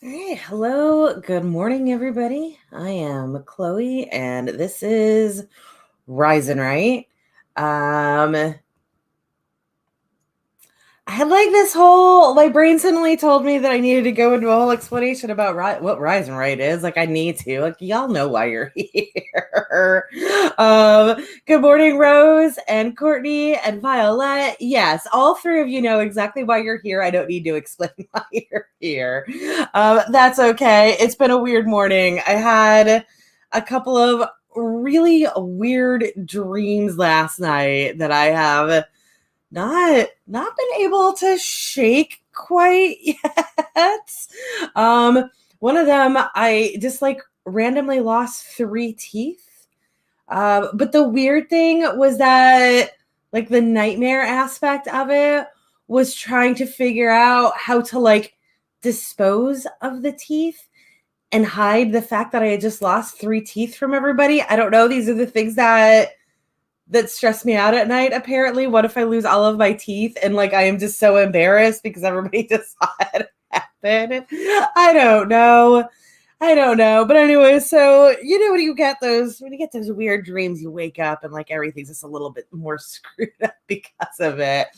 Hey, hello. Good morning, everybody. I am Chloe, and this is Rise and Right. Um, I had like this whole my brain suddenly told me that I needed to go into a whole explanation about what Rise and Right is. Like I need to. Like y'all know why you're here. Good morning, Rose and Courtney and Violet. Yes, all three of you know exactly why you're here. I don't need to explain why you're here. That's okay. It's been a weird morning. I had a couple of really weird dreams last night that I have not been able to shake quite yet. One of them I just like randomly lost three teeth. But the weird thing was that like the nightmare aspect of it was trying to figure out how to like dispose of the teeth and hide the fact that I had just lost three teeth from everybody. I don't know. These are the things that stress me out at night, apparently. What if I lose all of my teeth and like I am just so embarrassed because everybody just saw it happen? I don't know. I don't know. But anyway, so you know when you get those weird dreams, you wake up and like everything's just a little bit more screwed up because of it.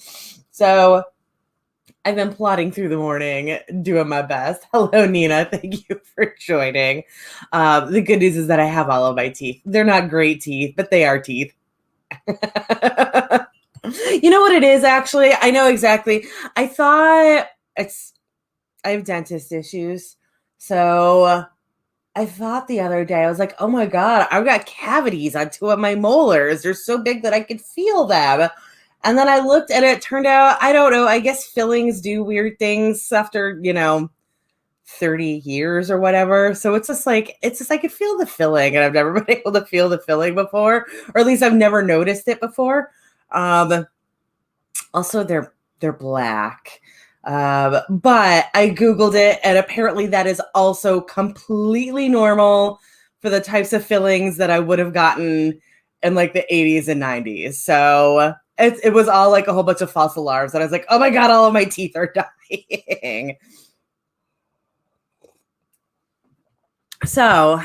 So I've been plodding through the morning, doing my best. Hello, Nina. Thank you for joining. The good news is that I have all of my teeth. They're not great teeth, but they are teeth. You know what it is, actually? I know exactly. I thought it's, I have dentist issues. So I thought the other day, I was like, oh my God, I've got cavities on two of my molars. They're so big that I could feel them. And then I looked and it turned out, I don't know, I guess fillings do weird things after, 30 years or whatever. So it's just I could feel the filling, and I've never been able to feel the filling before, or at least I've never noticed it before. Also they're black. But I Googled it, and apparently that is also completely normal for the types of fillings that I would have gotten in like the 80s and 90s. So it was all like a whole bunch of false alarms. And I was like, oh my God, all of my teeth are dying. So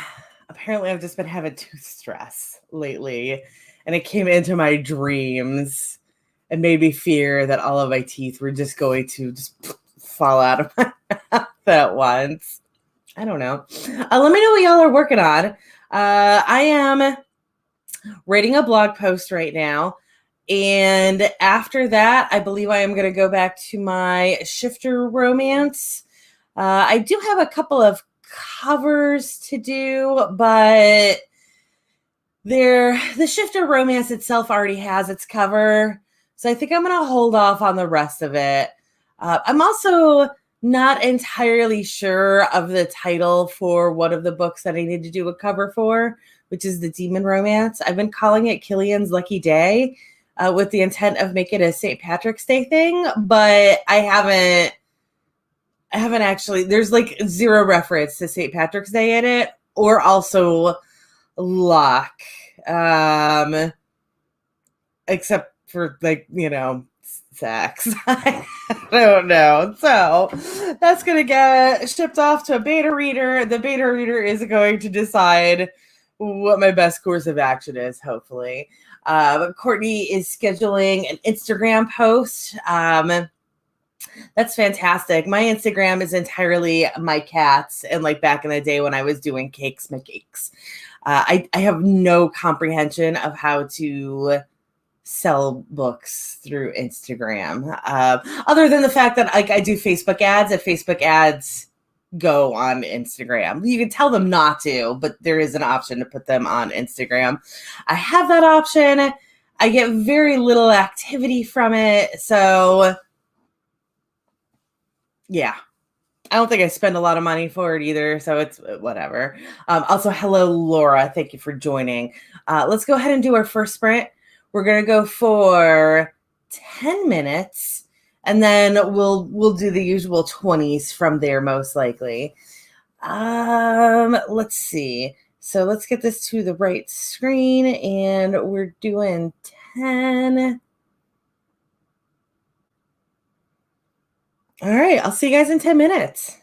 apparently I've just been having tooth stress lately, and it came into my dreams and made me fear that all of my teeth were just going to just fall out of my mouth at once. I don't know. Let me know what y'all are working on. I am writing a blog post right now. And after that, I believe I am going to go back to my shifter romance. I do have a couple of covers to do, but the shifter romance itself already has its cover. So I think I'm going to hold off on the rest of it. I'm also not entirely sure of the title for one of the books that I need to do a cover for, which is the demon romance. I've been calling it Killian's Lucky Day with the intent of making it a St. Patrick's Day thing, but I haven't actually, there's like zero reference to St. Patrick's Day in it, or also luck. Except for like, sex. I don't know. So that's going to get shipped off to a beta reader. The beta reader is going to decide what my best course of action is, hopefully. Courtney is scheduling an Instagram post. That's fantastic. My Instagram is entirely my cats, and like back in the day when I was doing cakes, my cakes. I have no comprehension of how to sell books through Instagram, other than the fact that like I do Facebook ads, and Facebook ads go on Instagram. You can tell them not to, but there is an option to put them on Instagram. I have that option. I get very little activity from it, so yeah. I don't think I spend a lot of money for it either, so it's whatever. Also, hello, Laura. Thank you for joining. Let's go ahead and do our first sprint. We're going to go for 10 minutes, and then we'll do the usual 20s from there, most likely. Let's see. So let's get this to the right screen, and we're doing 10. All right, I'll see you guys in 10 minutes.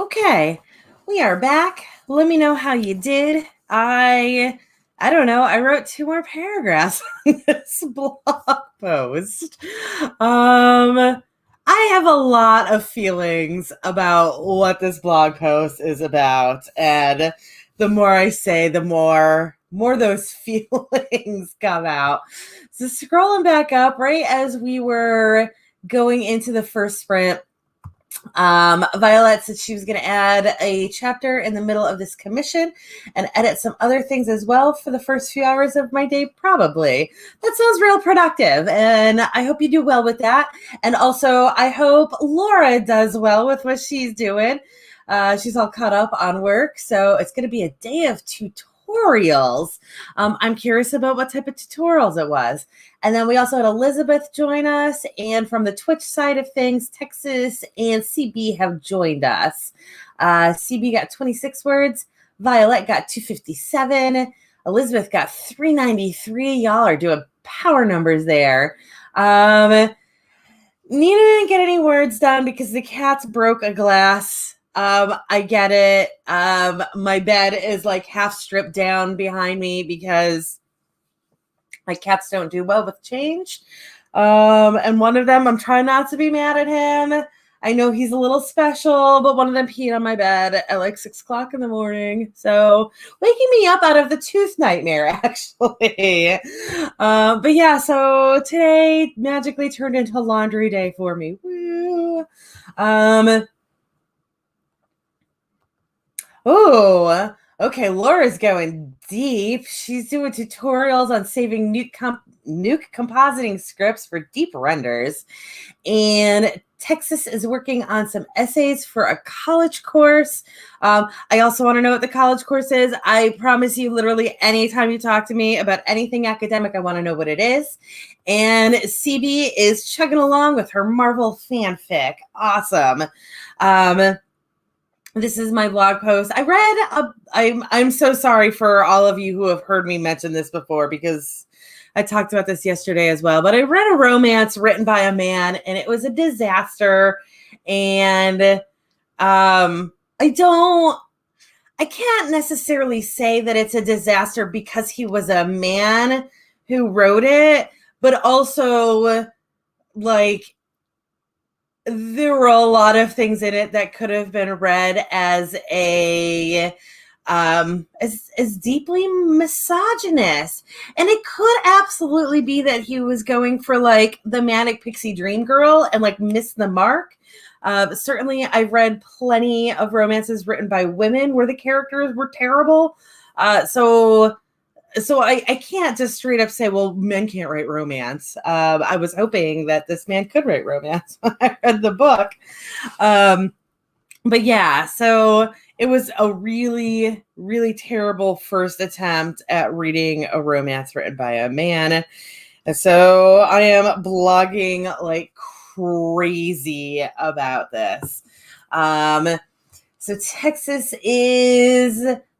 Okay, we are back. Let me know how you did. I don't know. I wrote 2 more paragraphs on this blog post. I have a lot of feelings about what this blog post is about, and the more I say, the more those feelings come out. So scrolling back up, right as we were going into the first sprint, Violet said she was going to add a chapter in the middle of this commission and edit some other things as well for the first few hours of my day, probably. That sounds real productive, and I hope you do well with that. And also, I hope Laura does well with what she's doing. She's all caught up on work, so it's going to be a day of tutorials. I'm curious about what type of tutorials it was. And then we also had Elizabeth join us, and from the Twitch side of things, Texas and CB have joined us. CB got 26 words, Violet got 257, Elizabeth got 393. Y'all are doing power numbers there. Nina didn't get any words done because the cats broke a glass. I get it. My bed is like half stripped down behind me because my cats don't do well with change. And one of them, I'm trying not to be mad at him. I know he's a little special, but one of them peed on my bed at like 6 o'clock in the morning. So waking me up out of the tooth nightmare, actually. But yeah, so today magically turned into laundry day for me. Woo. Oh, okay. Laura's going deep. She's doing tutorials on saving nuke compositing scripts for deep renders. And Texas is working on some essays for a college course. I also want to know what the college course is. I promise you, literally, anytime you talk to me about anything academic, I want to know what it is. And CB is chugging along with her Marvel fanfic. Awesome. This is my blog post. I'm so sorry for all of you who have heard me mention this before because I talked about this yesterday as well, but I read a romance written by a man and it was a disaster. And I can't necessarily say that it's a disaster because he was a man who wrote it, but also like there were a lot of things in it that could have been read as as deeply misogynist. And it could absolutely be that he was going for like the manic pixie dream girl and like missed the mark. Certainly I've read plenty of romances written by women where the characters were terrible. So I can't just straight up say, well, men can't write romance. I was hoping that this man could write romance when I read the book. But yeah, so it was a really, really terrible first attempt at reading a romance written by a man. And so I am blogging like crazy about this. So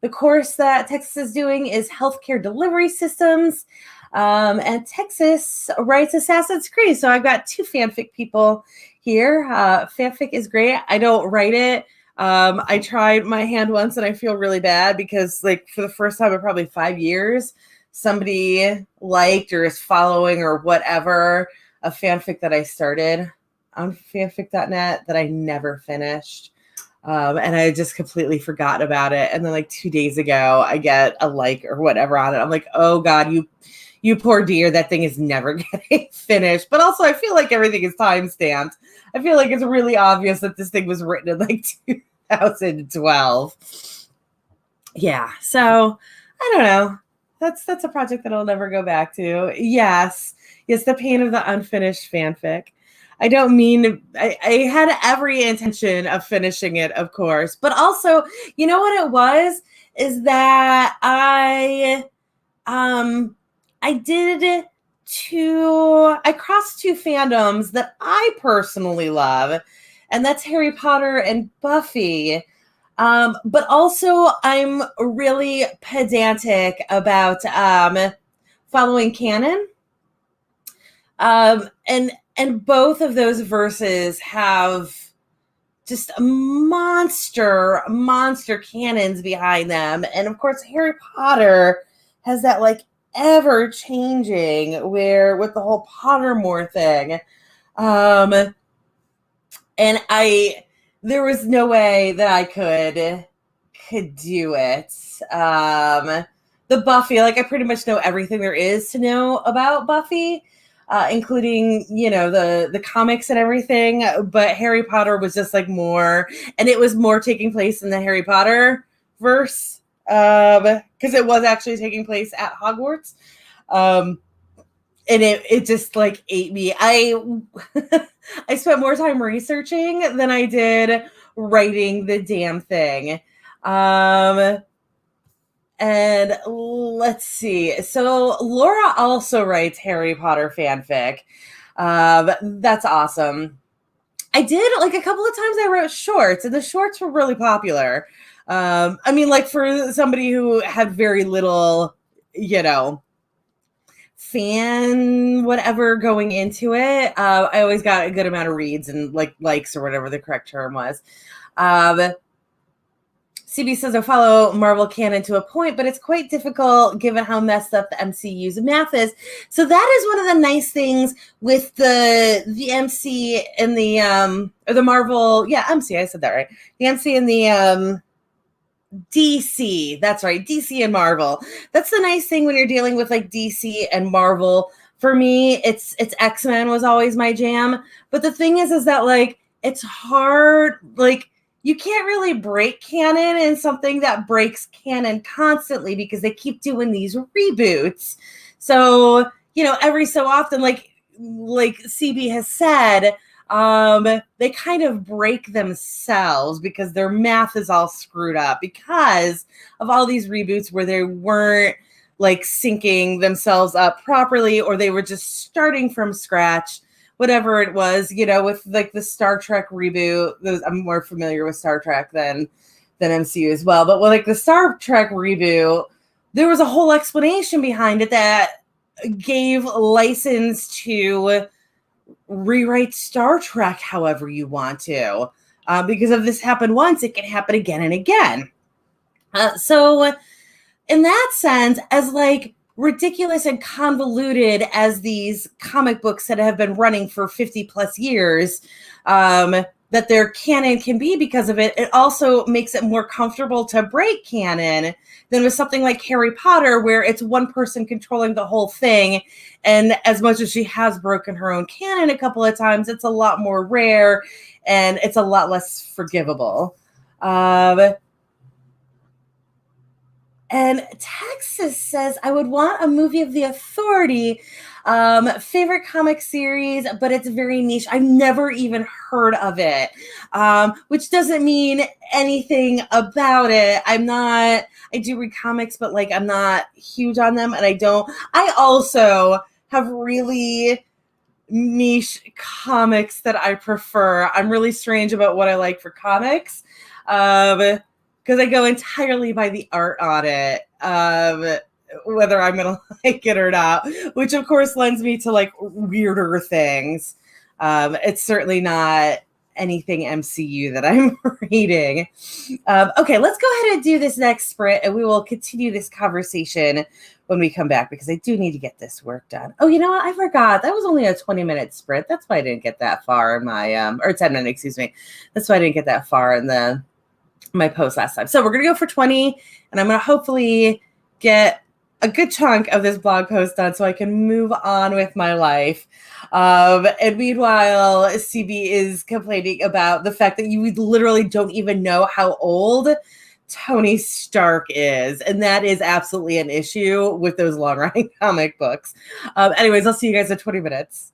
the course that Texas is doing is healthcare delivery systems. And Texas writes Assassin's Creed. So I've got 2 fanfic people here. Fanfic is great. I don't write it. I tried my hand once and I feel really bad because like for the first time in probably 5 years, somebody liked or is following or whatever a fanfic that I started on fanfic.net that I never finished. And I just completely forgot about it. And then like 2 days ago, I get a like or whatever on it. I'm like, oh God, you poor dear, that thing is never getting finished. But also I feel like everything is time-stamped. I feel like it's really obvious that this thing was written in like 2012. Yeah. So I don't know. That's a project that I'll never go back to. Yes, the pain of the unfinished fanfic. I don't mean, I had every intention of finishing it, of course, but also, you know what it was? Is that I crossed 2 fandoms that I personally love, and that's Harry Potter and Buffy. But also I'm really pedantic about following canon. And both of those verses have just monster cannons behind them. And of course, Harry Potter has that like ever changing where with the whole Pottermore thing. Um, and there was no way that I could do it. The Buffy, like I pretty much know everything there is to know about Buffy, including the comics and everything. But Harry Potter was just like more, and it was more taking place in the Harry Potter verse because it was actually taking place at Hogwarts. And it just like ate me. I spent more time researching than I did writing the damn thing. And let's see. So Laura also writes Harry Potter fanfic. That's awesome. I did like a couple of times I wrote shorts, and the shorts were really popular. I mean, like for somebody who had very little, fan whatever going into it, I always got a good amount of reads and like likes or whatever the correct term was. CB says I follow Marvel canon to a point, but it's quite difficult given how messed up the MCU's math is. So that is one of the nice things with the MC and or the Marvel, MC, I said that right. The MC and the DC, that's right, DC and Marvel. That's the nice thing when you're dealing with like DC and Marvel. For me, it's X-Men was always my jam. But the thing is that like it's hard, like you can't really break canon in something that breaks canon constantly because they keep doing these reboots. So, every so often, like CB has said, they kind of break themselves because their math is all screwed up because of all these reboots where they weren't like syncing themselves up properly, or they were just starting from scratch, whatever it was, with like the Star Trek reboot. I'm more familiar with Star Trek than MCU as well. But with like the Star Trek reboot, there was a whole explanation behind it that gave license to rewrite Star Trek however you want to. Because if this happened once, it can happen again and again. So in that sense, as like ridiculous and convoluted as these comic books that have been running for 50 plus years, that their canon can be because of it, it also makes it more comfortable to break canon than with something like Harry Potter, where it's one person controlling the whole thing. And as much as she has broken her own canon a couple of times, it's a lot more rare and it's a lot less forgivable. And Texas says, I would want a movie of The Authority. Favorite comic series, but it's very niche. I've never even heard of it, which doesn't mean anything about it. I do read comics, but like I'm not huge on them. And I also have really niche comics that I prefer. I'm really strange about what I like for comics. Because I go entirely by the art on it, whether I'm going to like it or not, which of course lends me to like weirder things. It's certainly not anything MCU that I'm reading. Okay, let's go ahead and do this next sprint, and we will continue this conversation when we come back because I do need to get this work done. Oh, you know what? I forgot. That was only a 20-minute sprint. That's why I didn't get that far in my, or 10-minute, excuse me. That's why I didn't get that far in my post last time. So we're going to go for 20, and I'm going to hopefully get a good chunk of this blog post done so I can move on with my life. And meanwhile, CB is complaining about the fact that you literally don't even know how old Tony Stark is. And that is absolutely an issue with those long-running comic books. Anyways, I'll see you guys in 20 minutes.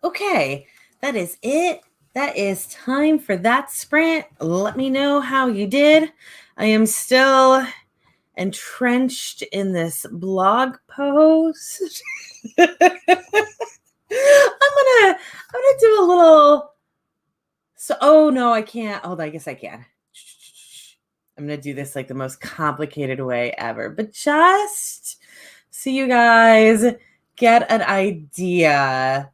Okay, that is it. That is time for that sprint. Let me know how you did. I am still entrenched in this blog post. I'm gonna do a little. So, oh no, I can't. Hold on, I guess I can. I'm gonna do this like the most complicated way ever, but just so you guys get an idea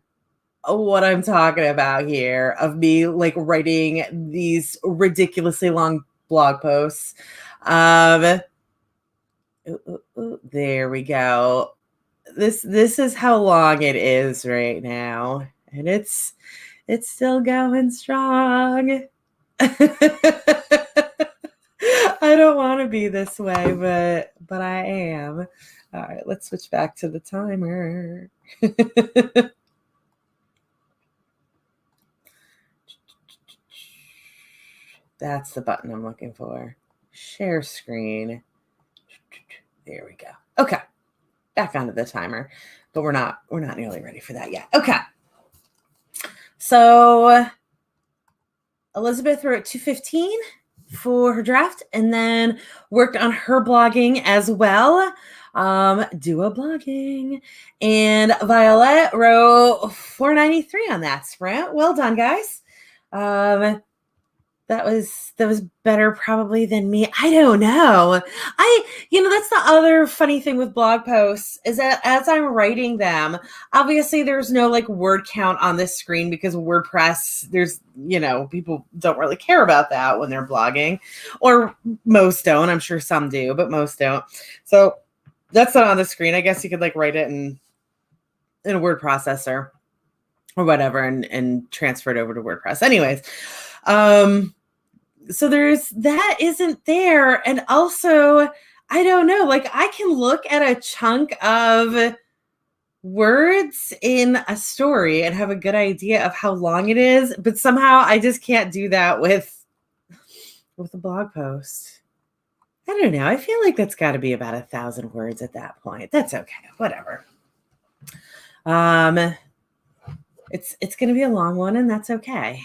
of what I'm talking about here, of me like writing these ridiculously long blog posts. There we go. This is how long it is right now, and it's still going strong. I don't want to be this way, but I am. All right, let's switch back to the timer. That's the button I'm looking for. Share screen. There we go. Okay. Back onto the timer. But we're not nearly ready for that yet. Okay. So Elizabeth wrote 2:15 for her draft, and then worked on her blogging as well. Duo blogging. And Violet wrote 493 on that sprint. Well done, guys. That was better probably than me. I don't know. That's the other funny thing with blog posts, is that as I'm writing them, obviously there's no like word count on this screen because WordPress, there's, people don't really care about that when they're blogging, or most don't. I'm sure some do, but most don't. So that's not on the screen. I guess you could like write it in a word processor or whatever and transfer it over to WordPress. Anyways, so there's that isn't there. And also, I don't know, like I can look at a chunk of words in a story and have a good idea of how long it is, but somehow I just can't do that with a blog post. I don't know. I feel like that's got to be about 1,000 words at that point. That's okay. Whatever. It's going to be a long one, and that's okay.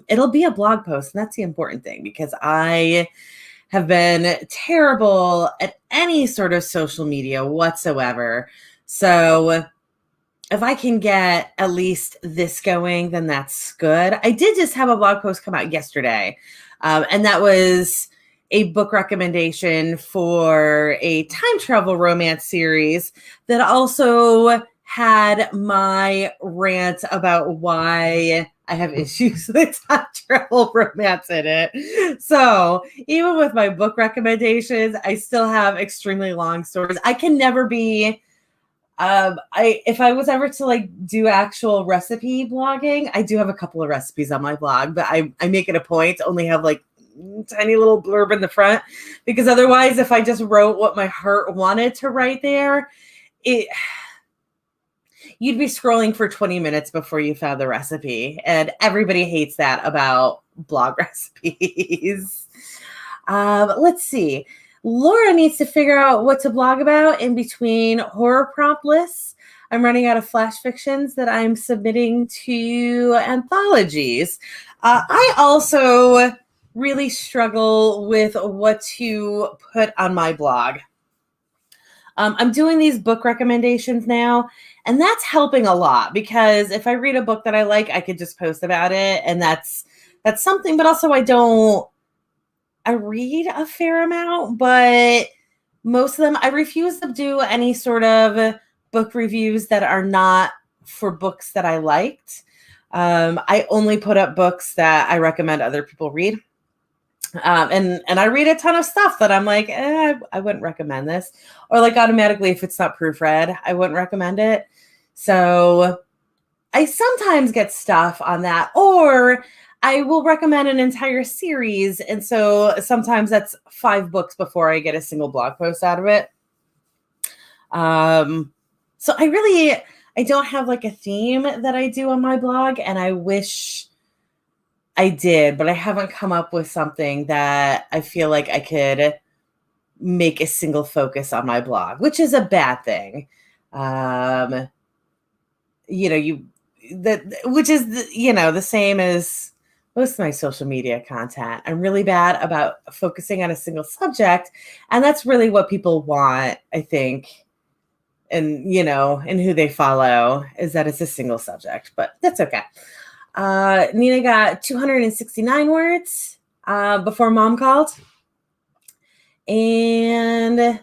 It'll be a blog post, and that's the important thing, because I have been terrible at any sort of social media whatsoever. So if I can get at least this going, then that's good. I did just have a blog post come out yesterday, and that was a book recommendation for a time travel romance series that also had my rant about why I have issues with time travel romance in it. So even with my book recommendations, I still have extremely long stories. I can never be, if I was ever to like do actual recipe blogging, I do have a couple of recipes on my blog, but I make it a point to only have like tiny little blurb in the front, because otherwise if I just wrote what my heart wanted to write there, you'd be scrolling for 20 minutes before you found the recipe. And everybody hates that about blog recipes. Let's see. Laura needs to figure out what to blog about in between horror prompt lists. I'm running out of flash fictions that I'm submitting to anthologies. I also really struggle with what to put on my blog. I'm doing these book recommendations now, and that's helping a lot, because if I read a book that I like, I could just post about it, and that's something. But also I read a fair amount, but most of them, I refuse to do any sort of book reviews that are not for books that I liked. I only put up books that I recommend other people read. And I read a ton of stuff that I'm like, I wouldn't recommend this. Or like automatically, if it's not proofread, I wouldn't recommend it. So I sometimes get stuff on that, or I will recommend an entire series. And so sometimes that's 5 books before I get a single blog post out of it. So I don't have like a theme that I do on my blog, and I wish I did, but I haven't come up with something that I feel like I could make a single focus on my blog, which is a bad thing. that which is the same as most of my social media content. I'm really bad about focusing on a single subject, and that's really what people want, I think, and who they follow is that it's a single subject, but that's okay. Nina got 269 words before mom called. And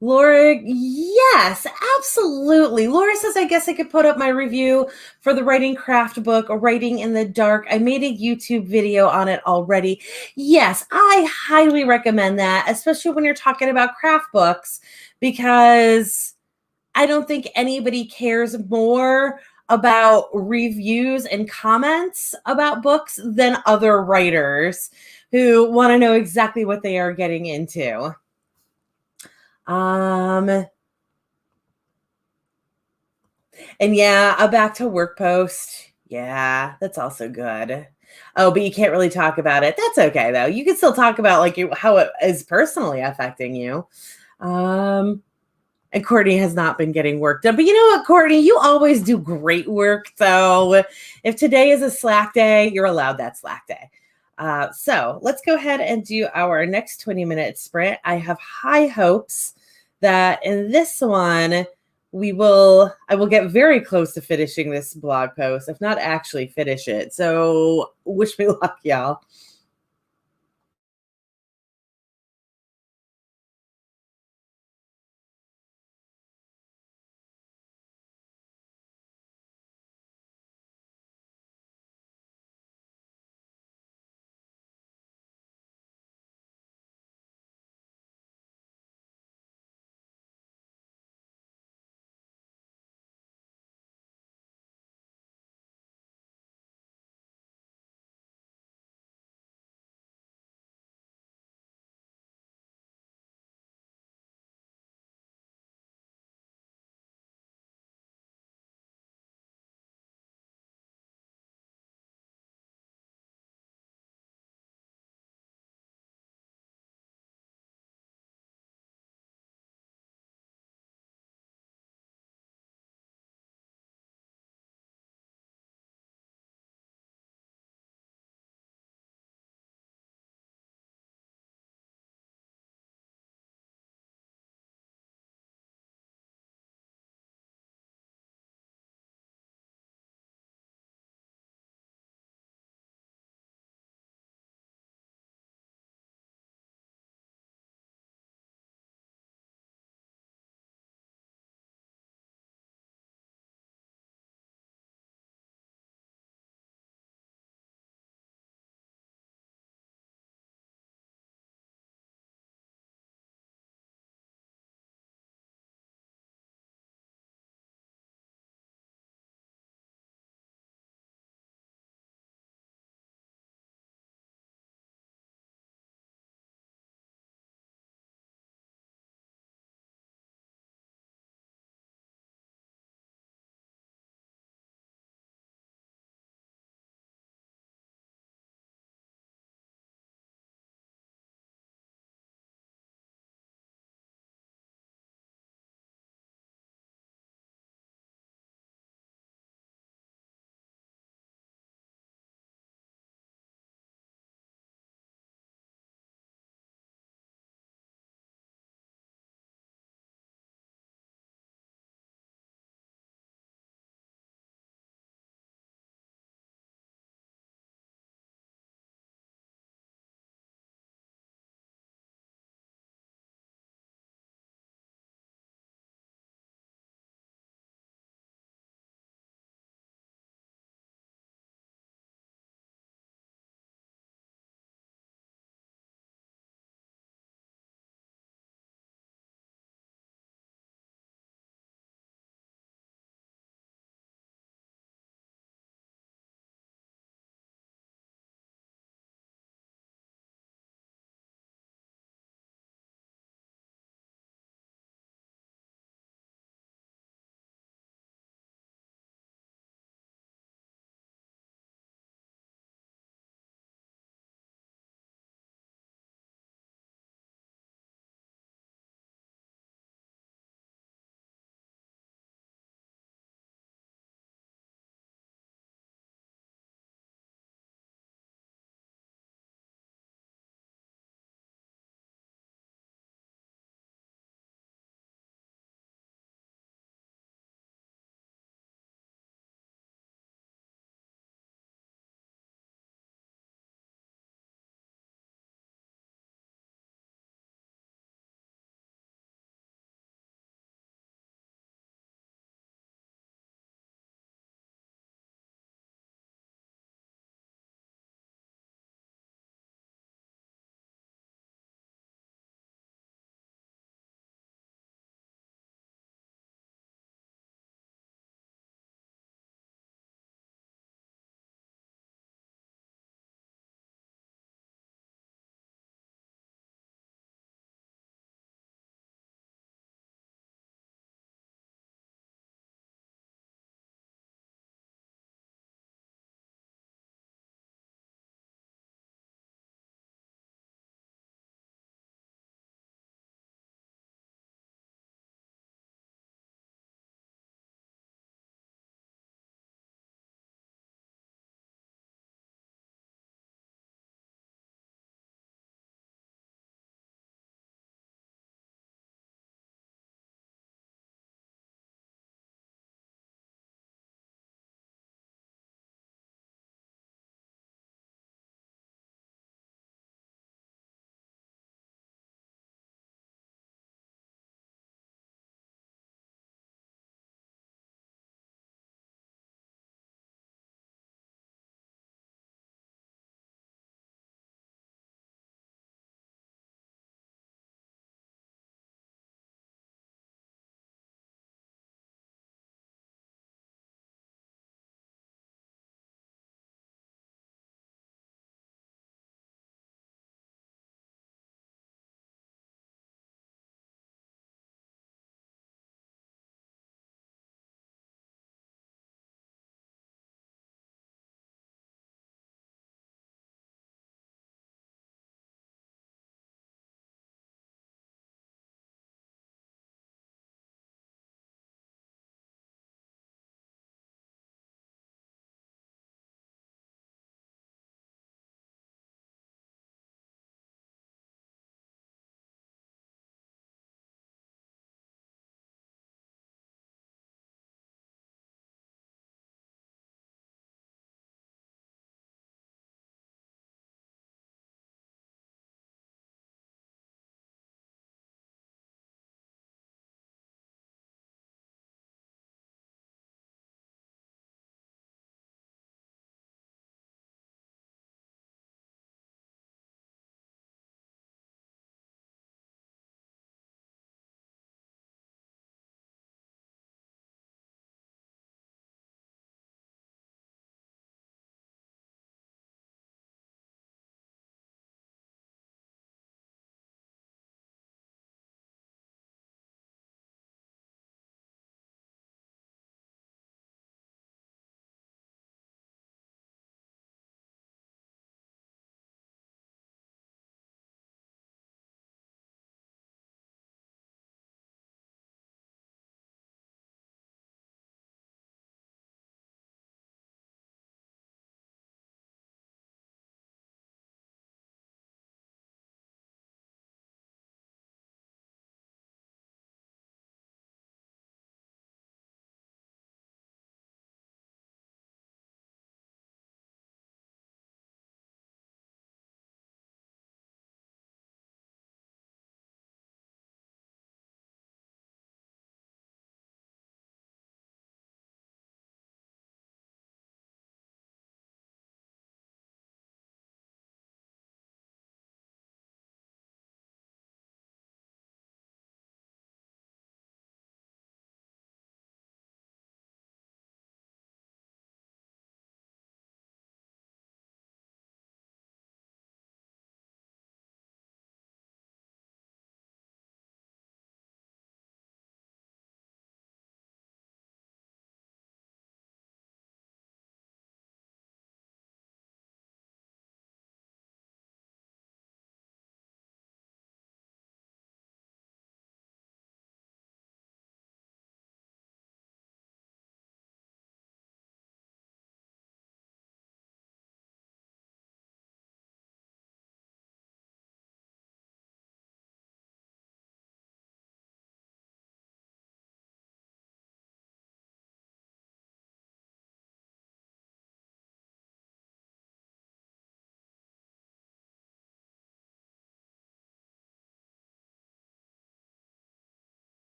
Laura, yes, absolutely. Laura says, I guess I could put up my review for the writing craft book, Writing in the Dark. I made a YouTube video on it already. Yes, I highly recommend that, especially when you're talking about craft books, because I don't think anybody cares more about reviews and comments about books than other writers who want to know exactly what they are getting into. And yeah, a back to work post. Yeah, that's also good. Oh, but you can't really talk about it. That's okay though. You can still talk about like how it is personally affecting you. And Courtney has not been getting work done. But you know what, Courtney? You always do great work. So if today is a slack day, you're allowed that slack day. So let's go ahead and do our next 20-minute sprint. I have high hopes that in this one, I will get very close to finishing this blog post, if not actually finish it. So wish me luck, y'all.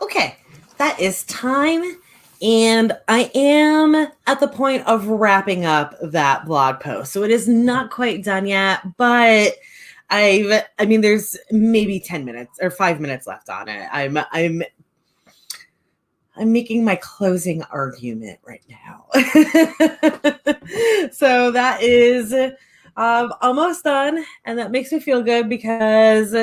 Okay, that is time. And I am at the point of wrapping up that blog post. So it is not quite done yet, but I mean, there's maybe 10 minutes or 5 minutes left on it. I'm making my closing argument right now. So that is almost done. And that makes me feel good because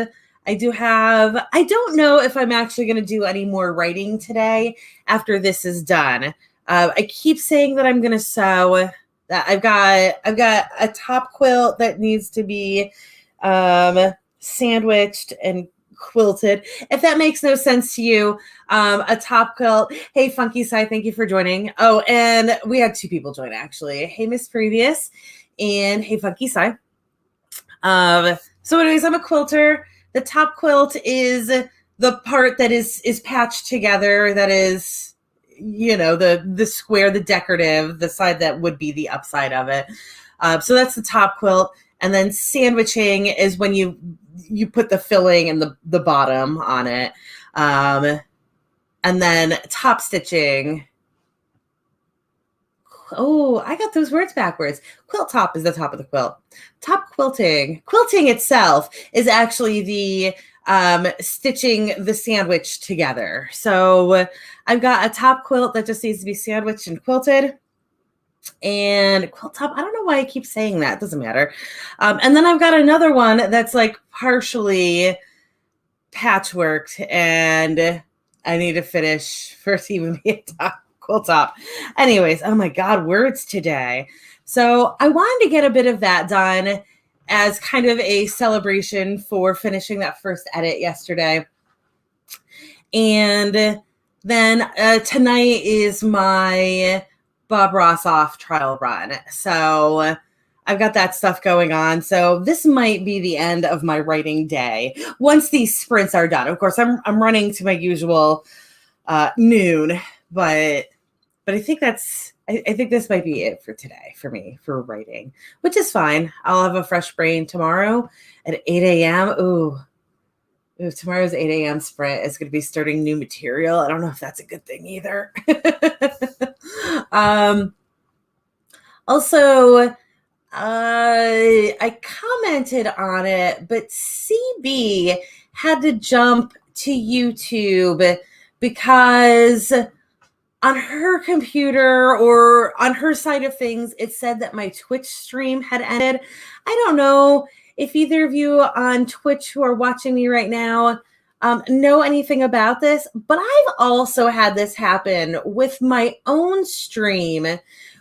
I don't know if I'm actually going to do any more writing today after this is done. I keep saying that I'm going to sew. That I've got a top quilt that needs to be sandwiched and quilted. If that makes no sense to you, a top quilt. Hey, Funky Sai, thank you for joining. Oh, and we had 2 people join actually. Hey, Miss Previous, and hey, Funky Sai. So anyways, I'm a quilter. The top quilt is the part that is patched together. That is, the square, the decorative, the side that would be the upside of it. So that's the top quilt. And then sandwiching is when you put the filling and the bottom on it. And then top stitching. Oh, I got those words backwards. Quilt top is the top of the quilt. Top quilting. Quilting itself is actually the stitching the sandwich together. So I've got a top quilt that just needs to be sandwiched and quilted. And quilt top, I don't know why I keep saying that. It doesn't matter. And then I've got another one that's like partially patchworked, and I need to finish for it to even be a quilt top. Anyways, oh my God, words today. So I wanted to get a bit of that done as kind of a celebration for finishing that first edit yesterday. And then tonight is my Bob Ross off trial run. So I've got that stuff going on. So this might be the end of my writing day once these sprints are done. Of course, I'm running to my usual noon, but I think I think this might be it for today for me for writing, which is fine. I'll have a fresh brain tomorrow at 8 a.m. Ooh, tomorrow's 8 a.m. sprint is going to be starting new material. I don't know if that's a good thing either. Also, I commented on it, but CB had to jump to YouTube because on her computer or on her side of things, it said that my Twitch stream had ended. I don't know if either of you on Twitch who are watching me right now know anything about this, but I've also had this happen with my own stream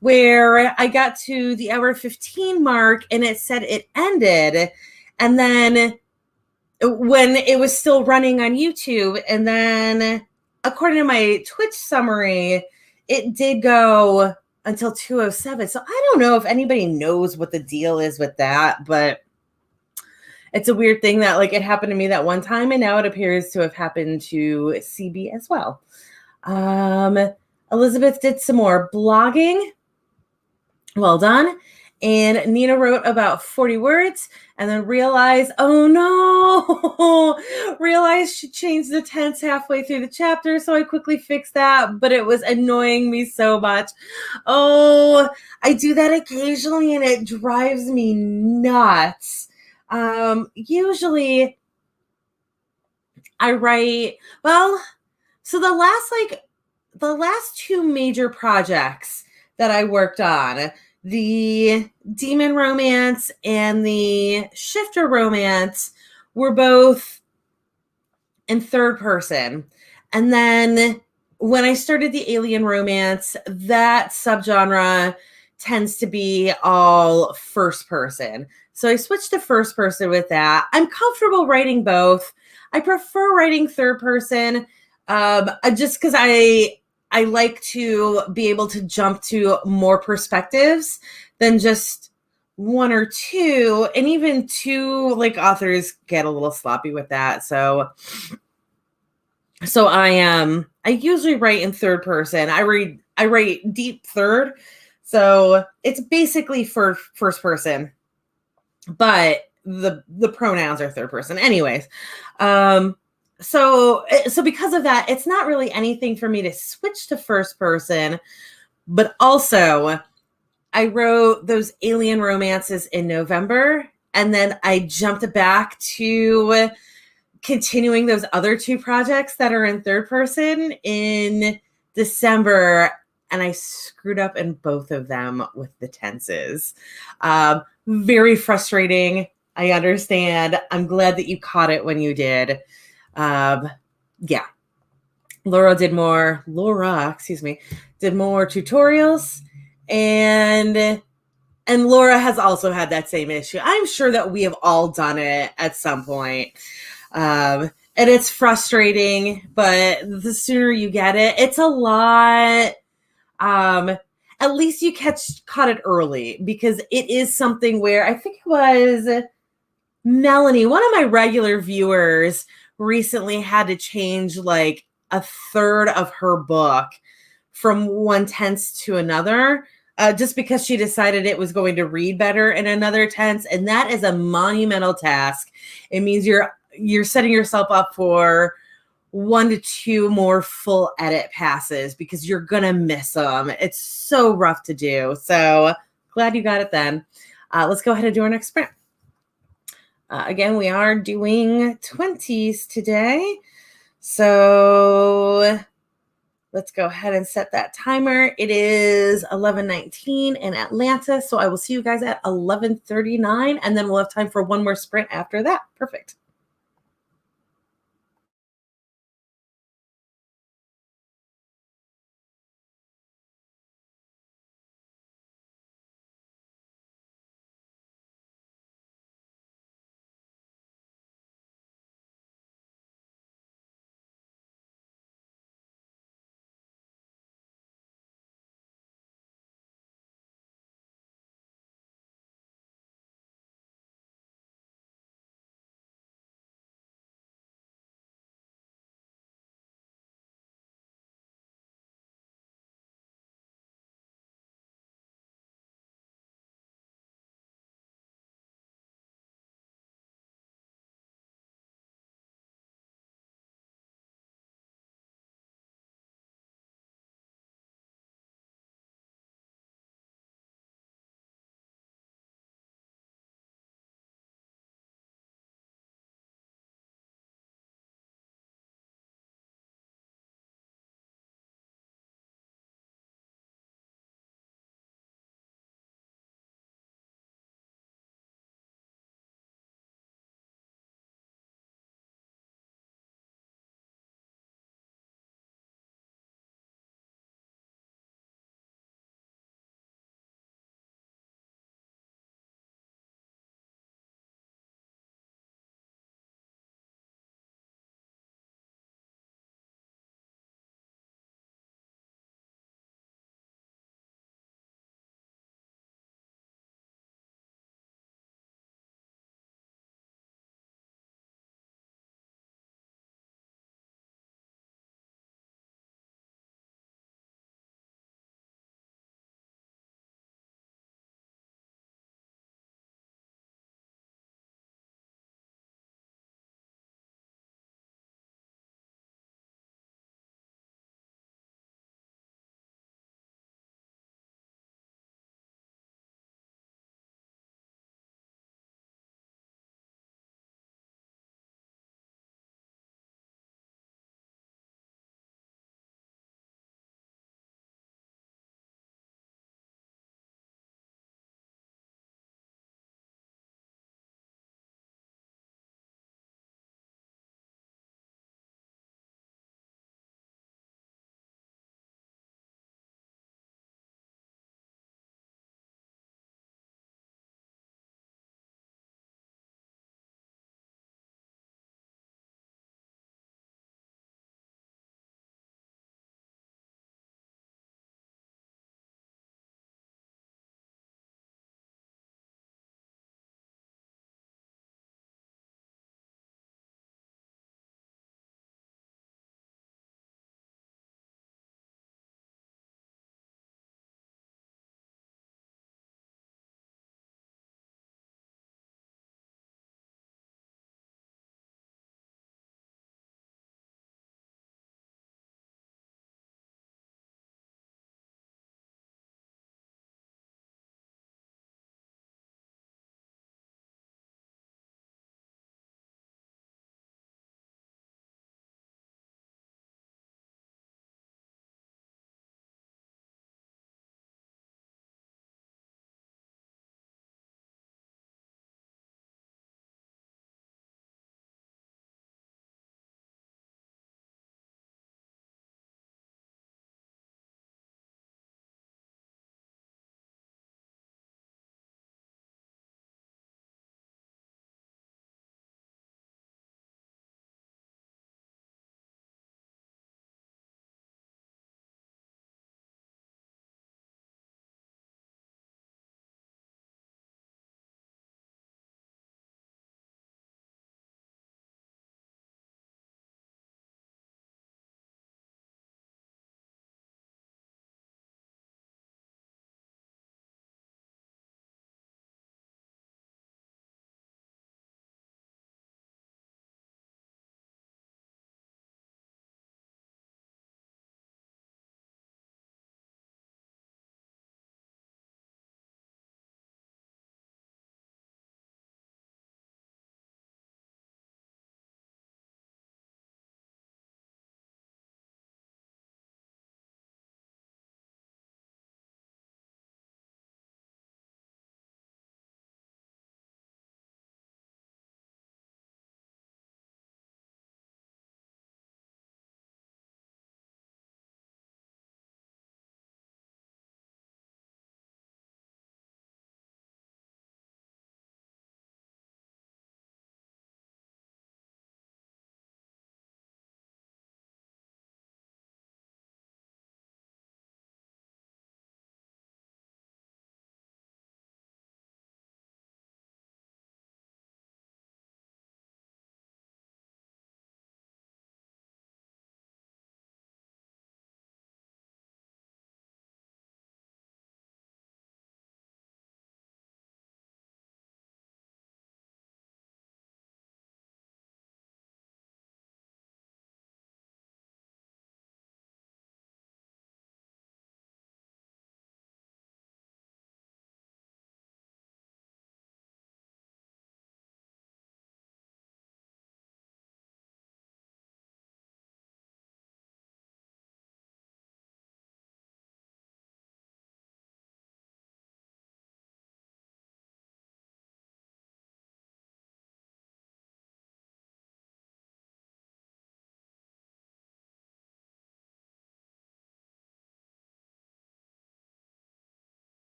where I got to the hour 15 mark and it said it ended. And then when it was still running on YouTube, and then according to my Twitch summary, it did go until 2:07. So I don't know if anybody knows what the deal is with that, but it's a weird thing that like it happened to me that one time, and now it appears to have happened to CB as well. Elizabeth did some more blogging. Well done. And Nina wrote about 40 words and then realized, oh no, realized she changed the tense halfway through the chapter. So I quickly fixed that, but it was annoying me so much. Oh, I do that occasionally and it drives me nuts. Usually I write, well, so the last 2 major projects that I worked on, the Demon Romance and the Shifter Romance, were both in third person. And then when I started the Alien Romance, that subgenre tends to be all first person. So I switched to first person with that. I'm comfortable writing both. I prefer writing third person just because I like to be able to jump to more perspectives than just 1 or 2. And even 2, like, authors get a little sloppy with that. So I usually write in third person. I write deep third. So it's basically for first person, but the pronouns are third person. Anyways, so because of that, it's not really anything for me to switch to first person, but also I wrote those alien romances in November, and then I jumped back to continuing those other two projects that are in third person in December, and I screwed up in both of them with the tenses. Very frustrating. I understand. I'm glad that you caught it when you did. Yeah. Laura, excuse me, did more tutorials, and Laura has also had that same issue. I'm sure that we have all done it at some point. And it's frustrating, but the sooner you get it, it's a lot. At least you caught it early, because it is something where I think it was Melanie, one of my regular viewers, recently had to change like a third of her book from one tense to another, just because she decided it was going to read better in another tense, and that is a monumental task. It means you're setting yourself up for 1 to 2 more full edit passes, because you're gonna miss them. It's so rough to do. So glad you got it then. Let's go ahead and do our next sprint. Again, we are doing 20s today. So let's go ahead and set that timer. It is 11:19 in Atlanta. So I will see you guys at 11:39, and then we'll have time for one more sprint after that. Perfect.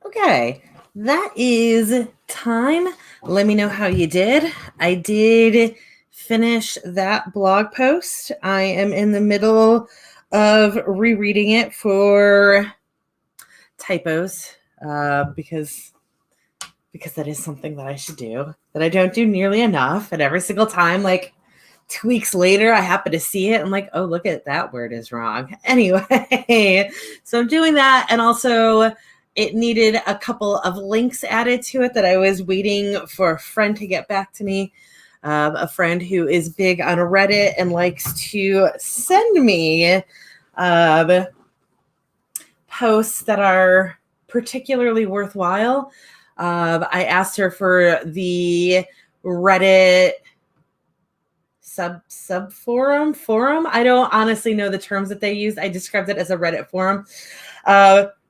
Okay, that is time. Let me know how you did. I did finish that blog post. I am in the middle of rereading it for typos because that is something that I should do that I don't do nearly enough. And every single time, like 2 weeks later, I happen to see it. I'm like, oh, look at that word is wrong. Anyway, so I'm doing that. And also, it needed a couple of links added to it that I was waiting for a friend to get back to me. A friend who is big on Reddit and likes to send me posts that are particularly worthwhile. I asked her for the Reddit sub forum. I don't honestly know the terms that they use. I described it as a Reddit forum,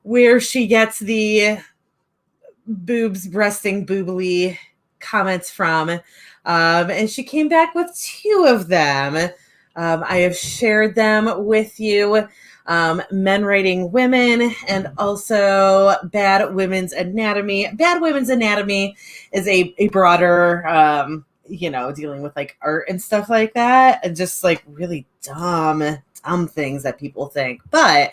where she gets the boobs breasting boobly comments from. And she came back with 2 of them. I have shared them with you. Men Writing Women and also Bad Women's Anatomy. Bad Women's Anatomy is a broader, dealing with like art and stuff like that, and just like really dumb things that people think. But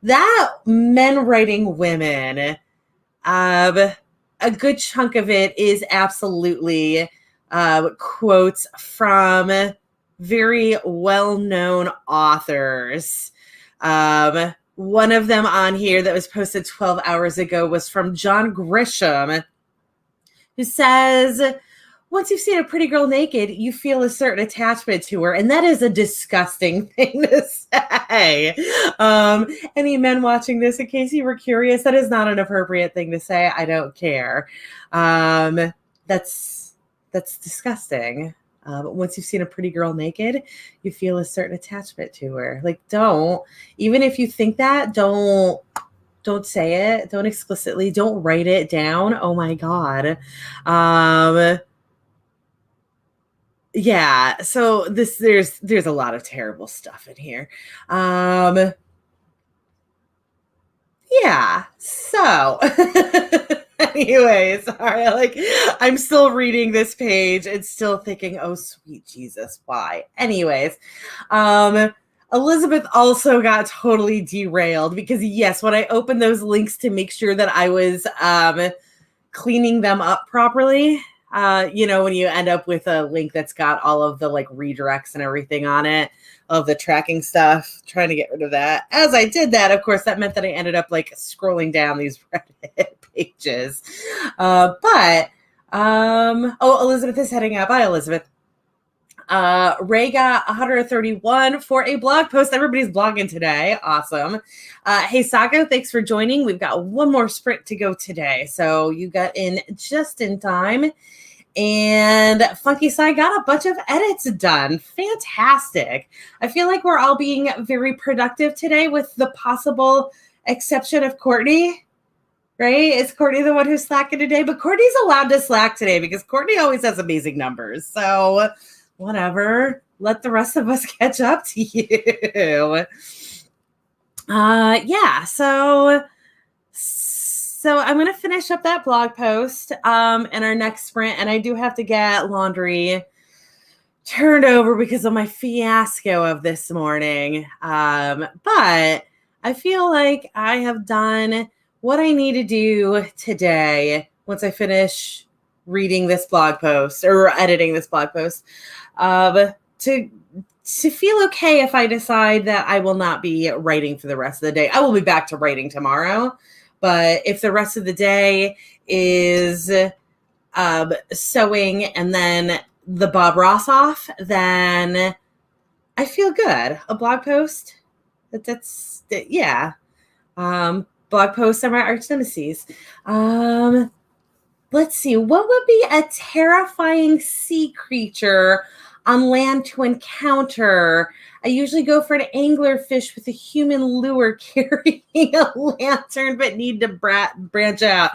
that Men Writing Women, a good chunk of it is absolutely quotes from very well-known authors. One of them on here that was posted 12 hours ago was from John Grisham, who says, once you've seen a pretty girl naked, you feel a certain attachment to her. And that is a disgusting thing to say. Any men watching this, in case you were curious, that is not an appropriate thing to say. I don't care. That's disgusting. But once you've seen a pretty girl naked, you feel a certain attachment to her. Like, even if you think that, don't say it. Don't explicitly, don't write it down. Oh my God. Yeah. So there's a lot of terrible stuff in here. Yeah. So anyways, all right, I'm still reading this page and still thinking, oh sweet Jesus, why? Anyways, Elizabeth also got totally derailed because yes, when I opened those links to make sure that I was cleaning them up properly, when you end up with a link that's got all of the like redirects and everything on it, of the tracking stuff, trying to get rid of that. As I did that, of course, that meant that I ended up like scrolling down these Reddit pages. Elizabeth is heading out. Bye, Elizabeth. Ray got 131 for a blog post. Everybody's blogging today. Awesome. Hey, Sago, thanks for joining. We've got one more sprint to go today. So you got in just in time. And Funky Sai got a bunch of edits done. Fantastic. I feel like we're all being very productive today with the possible exception of Courtney. Right? Is Courtney the one who's slacking today? But Courtney's allowed to slack today because Courtney always has amazing numbers. So whatever. Let the rest of us catch up to you. Yeah. So I'm going to finish up that blog post in our next sprint. And I do have to get laundry turned over because of my fiasco of this morning. But I feel like I have done what I need to do today once I finish reading this blog post or editing this blog post to feel okay if I decide that I will not be writing for the rest of the day. I will be back to writing tomorrow. But if the rest of the day is sewing and then the Bob Ross off, then I feel good. A blog post, yeah. Blog post on my arch nemesis. Let's see. What would be a terrifying sea creature on land to encounter? I usually go for an anglerfish with a human lure carrying a lantern, but need to branch out.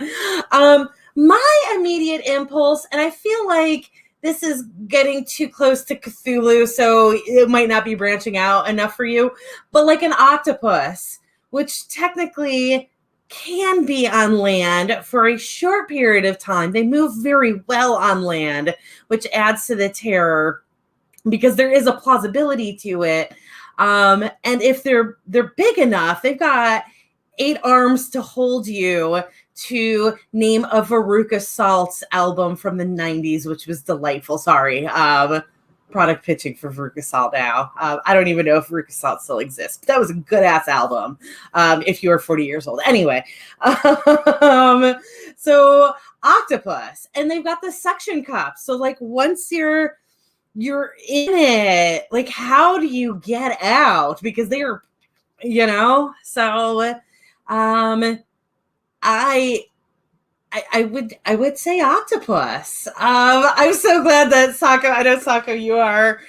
My immediate impulse, and I feel like this is getting too close to Cthulhu, so it might not be branching out enough for you, but like an octopus, which technically can be on land for a short period of time. They move very well on land, which adds to the terror because there is a plausibility to it. And if they're big enough, they've got 8 arms to hold you, to name a Veruca Salt's album from the 90s, which was delightful. Sorry. Product pitching for Veruca Salt now. I don't even know if Veruca Salt still exists, but that was a good ass album. If you were 40 years old. Anyway. So octopus, and they've got the suction cups. So like once you're in it, like how do you get out? Because they're, so I would say octopus. I'm so glad that Sako, I know Sako, you are,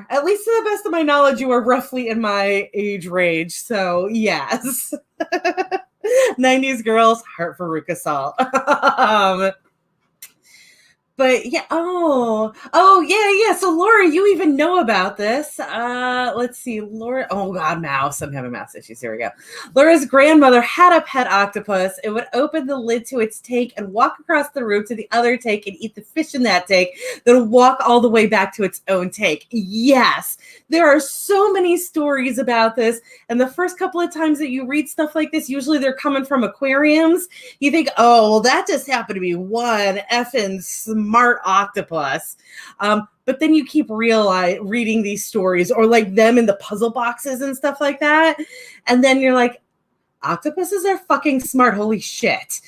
at least to the best of my knowledge, you are roughly in my age range. So yes. 90s girls, heart for Veruca Salt. But yeah, yeah. So Laura, you even know about this. Let's see, Laura. Oh God, mouse. I'm having mouse issues. Here we go. Laura's grandmother had a pet octopus. It would open the lid to its tank and walk across the room to the other tank and eat the fish in that tank, then walk all the way back to its own tank. Yes, there are so many stories about this. And the first couple of times that you read stuff like this, usually they're coming from aquariums. You think, oh, well, that just happened to be one effing smart octopus. But then you keep reading these stories, or like them in the puzzle boxes and stuff like that. And then you're like, octopuses are fucking smart. Holy shit.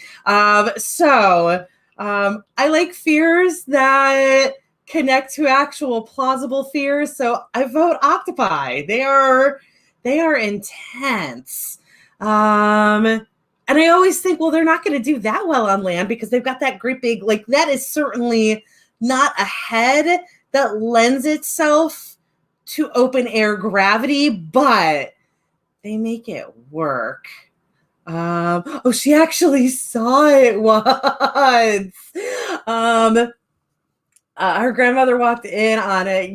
So I like fears that connect to actual plausible fears. So I vote octopi. They are intense. And I always think, well, they're not going to do that well on land because they've got that great big, like that is certainly not a head that lends itself to open air gravity, but they make it work. She actually saw it once. Her grandmother walked in on it,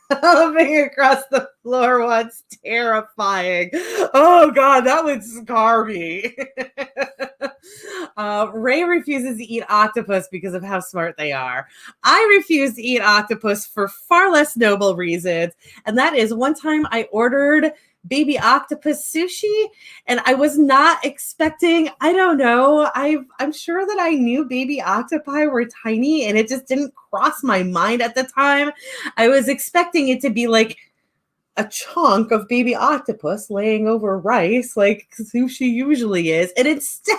galloping across the floor once, terrifying. Oh God, that would scar me. Ray refuses to eat octopus because of how smart they are. I refuse to eat octopus for far less noble reasons, and that is one time I ordered baby octopus sushi, and I was not expecting, I don't know, I'm sure that I knew baby octopi were tiny, and it just didn't cross my mind at the time. I was expecting it to be like a chunk of baby octopus laying over rice like sushi usually is, and instead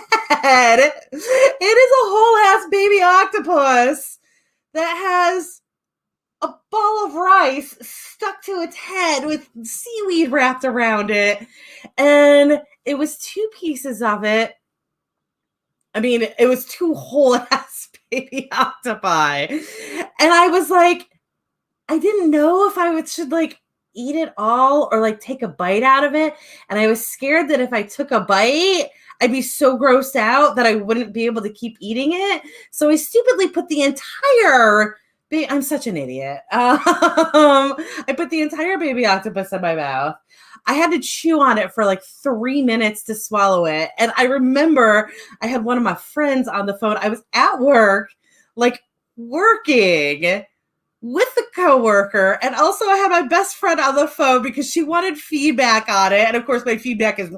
it is a whole ass baby octopus that has a ball of rice stuck to its head with seaweed wrapped around it. And it was 2 pieces of it. I mean, it was 2 whole ass baby octopi. And I was like, I didn't know if I should like eat it all or like take a bite out of it. And I was scared that if I took a bite, I'd be so grossed out that I wouldn't be able to keep eating it. So I stupidly put the entire I'm such an idiot. I put the entire baby octopus in my mouth. I had to chew on it for like 3 minutes to swallow it. And I remember I had one of my friends on the phone. I was at work, like working with the coworker. And also I had my best friend on the phone because she wanted feedback on it. And of course my feedback is,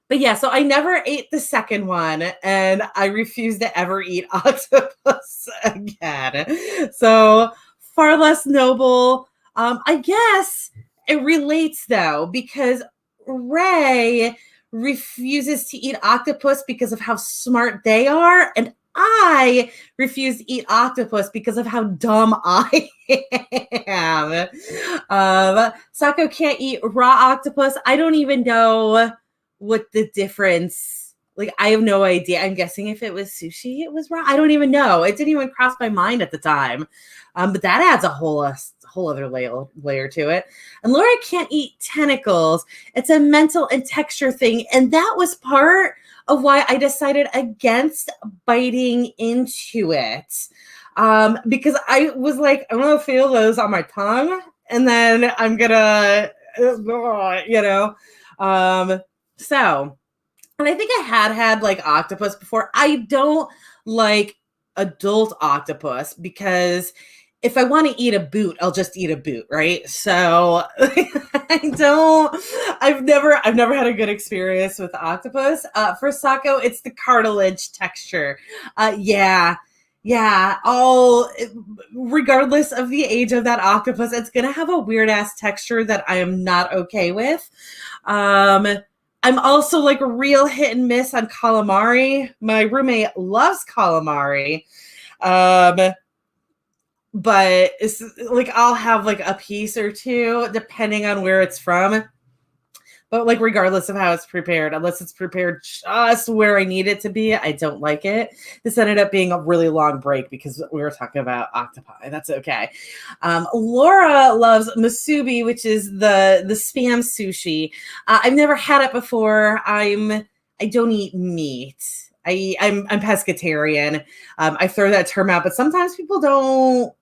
but yeah, so I never ate the second one, and I refuse to ever eat octopus again. So far less noble. I guess it relates though, because Ray refuses to eat octopus because of how smart they are, and I refuse to eat octopus because of how dumb I am. Sako can't eat raw octopus. I don't even know what the difference, like I have no idea. I'm guessing if it was sushi, it was raw. I don't even know. It didn't even cross my mind at the time. But that adds a whole other layer to it. And Laura can't eat tentacles. It's a mental and texture thing. And that was part of why I decided against biting into it. Because I was like, I'm going to feel those on my tongue. And then I'm going to you know. Um, so, and I think I had like octopus before. I don't like adult octopus because if I want to eat a boot, I'll just eat a boot, right? So I don't. I've never had a good experience with octopus. For Sako, it's the cartilage texture. Yeah, yeah. All regardless of the age of that octopus, it's gonna have a weird ass texture that I am not okay with. Um, I'm also like a real hit and miss on calamari. My roommate loves calamari. Um, but it's like I'll have like a piece or two depending on where it's from. But like regardless of how it's prepared, unless it's prepared just where I need it to be, I don't like it. This ended up being a really long break because we were talking about octopi. That's okay. Laura loves musubi, which is the spam sushi. I've never had it before. I don't eat meat. I'm pescatarian. I throw that term out, but sometimes people don't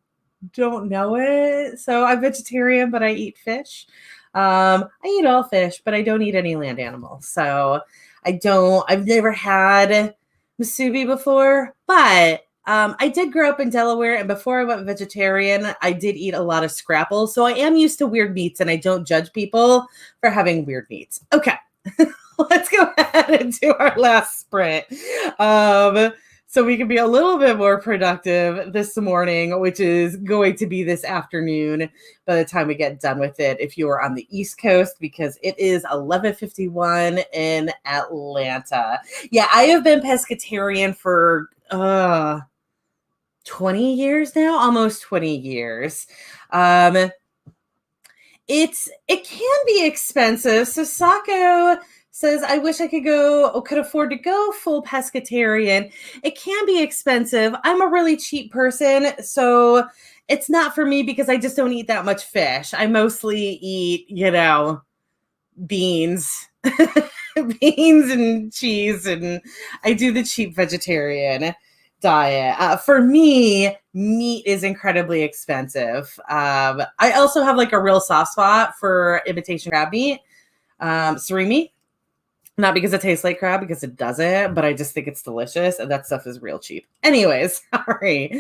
know it. So I'm vegetarian, but I eat fish. I eat all fish, but I don't eat any land animals. So I've never had musubi before, but I did grow up in Delaware, and before I went vegetarian, I did eat a lot of scrapple. So I am used to weird meats, and I don't judge people for having weird meats. Okay. Let's go ahead and do our last sprint. So we can be a little bit more productive this morning, which is going to be this afternoon by the time we get done with it if you are on the East Coast, because it is 11:51 in Atlanta. Yeah, I have been pescatarian for 20 years now, almost 20 years. It can be expensive. So Sako says, I wish I could afford to go full pescatarian. It can be expensive. I'm a really cheap person, so it's not for me because I just don't eat that much fish. I mostly eat, beans, beans and cheese, and I do the cheap vegetarian diet. For me, meat is incredibly expensive. I also have like a real soft spot for imitation crab meat, surimi. Not because it tastes like crab, because it doesn't, but I just think it's delicious, and that stuff is real cheap. Anyways, sorry.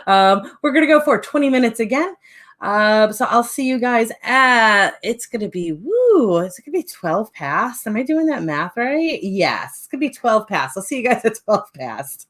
We're gonna go for 20 minutes again. So I'll see you guys it's gonna be it's gonna be 12 past. Am I doing that math right? Yes, it's gonna be 12 past. I'll see you guys at 12 past.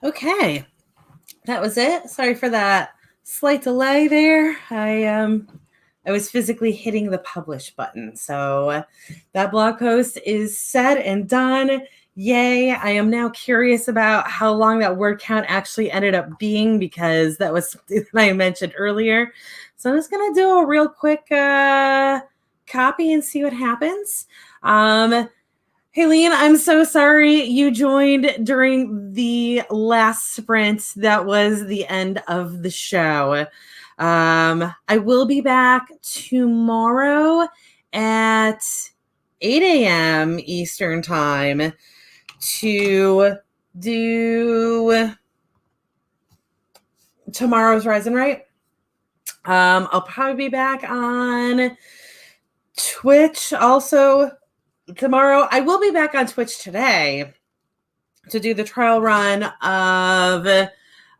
Okay, that was it. Sorry for that slight delay there. I was physically hitting the publish button. So that blog post is said and done. Yay. I am now curious about how long that word count actually ended up being, because that was something that I mentioned earlier. So I'm just going to do a real quick copy and see what happens. Haleen, I'm so sorry you joined during the last sprint. That was the end of the show. I will be back tomorrow at 8 a.m. Eastern Time to do tomorrow's Rise and Right. I'll probably be back on Twitch also tomorrow. I will be back on Twitch today to do the trial run of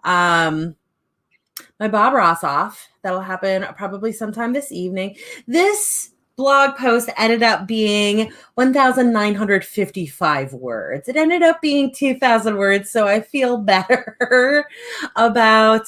my Bob Ross off. That'll happen probably sometime this evening. This blog post ended up being 1,955 words. It ended up being 2,000 words, so I feel better about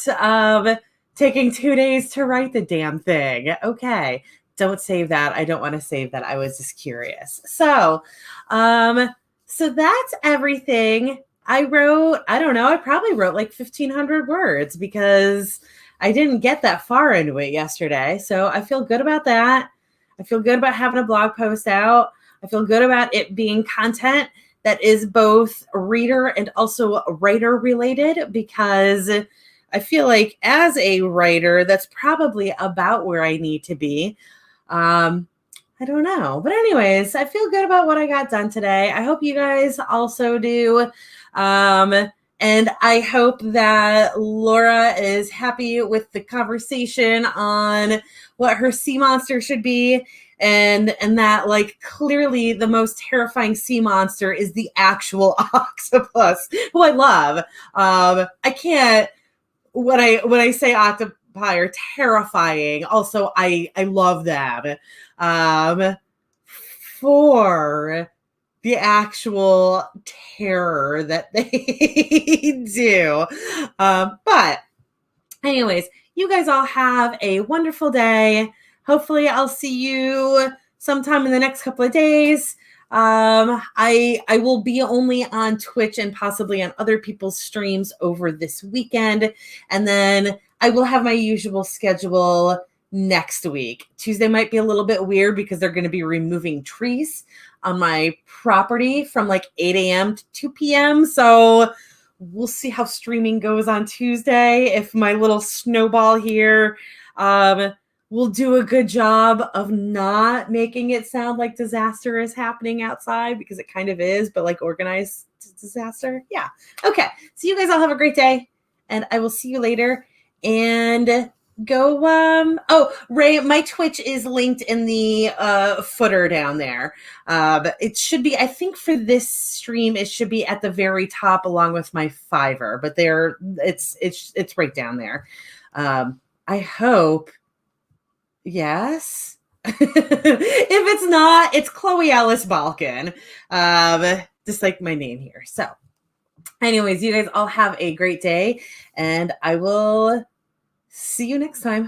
taking 2 days to write the damn thing. Okay, don't save that. I don't want to save that. I was just curious. So that's everything. I wrote, I don't know, I probably wrote like 1,500 words because I didn't get that far into it yesterday. So I feel good about that. I feel good about having a blog post out. I feel good about it being content that is both reader and also writer related, because I feel like as a writer, that's probably about where I need to be. I don't know. But anyways, I feel good about what I got done today. I hope you guys also do. And I hope that Laura is happy with the conversation on what her sea monster should be. And that, like, clearly the most terrifying sea monster is the actual octopus, who I love. I can't, when I say octopi are terrifying, also I love them. For the actual terror that they do. But anyways, you guys all have a wonderful day. Hopefully I'll see you sometime in the next couple of days. I will be only on Twitch and possibly on other people's streams over this weekend. And then I will have my usual schedule next week. Tuesday might be a little bit weird because they're going to be removing trees on my property from like 8 a.m. to 2 p.m. So we'll see how streaming goes on Tuesday. If my little snowball here will do a good job of not making it sound like disaster is happening outside, because it kind of is, but like organized disaster. Yeah. Okay. So you guys all have a great day, and I will see you later. And go Ray, my Twitch is linked in the footer down there. It should be, I think for this stream it should be at the very top along with my Fiverr, but there it's right down there. I hope, yes. If it's not, it's Chloe Alice Balkin, just like my name here. So anyways, you guys all have a great day, and I will see you next time.